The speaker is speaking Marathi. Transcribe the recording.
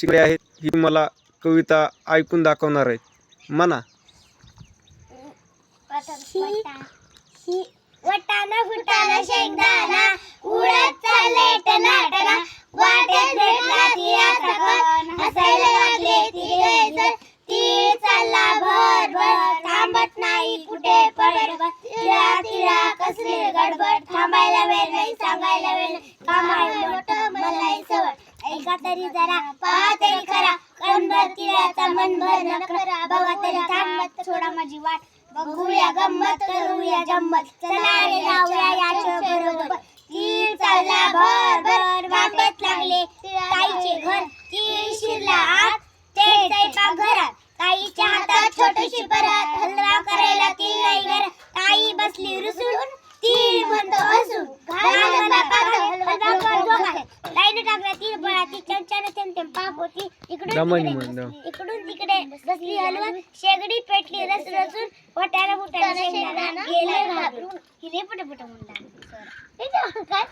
शिकले आहेत ही मला कविता ऐकून दाखवणार आहेत. म्हणा. वटाणा फुटाणा शेंगदाणा उडत चालले टनाटना वाटेत भेटला तिळाचा कण हसायला लागले तिघे तीळ चालला भर भर थांबत नाही कुठे पडत तिळा तिळा कसले गडबड थांबायला वेळ नाही सांगायला वेळ नाही कामाला मोठं मलाही सवड ऐका तरी जरा पहा तरी खरा कणभर तिळाचा मनभर नखरा बघा तरी थांबत सोडा माझी वाट बघूया गंमत करूया जम्मत चला रे जाऊया याच्या बरोबर तीळ चालला भर भर वाटेत लागले ताईचे घर तीळ शिरला आत ते स्वयंपाक घरात ताईच्या हातात छोटीशी परत हलवा करायला तीळ नाही घरात ताई बसली रुसून तीळ म्हणतो हसून घाल मला पातळ हलवा कर जोगात ताईने टाकला तीळ बळा ती चमच्याने थेंब पाप होती इकडून तिकडे बसली हलवा शेगडी पेटली रस रसून वटाणा फुटाणा शेंगदाणा गेले घाबरून हिले पटपट म्हणला काय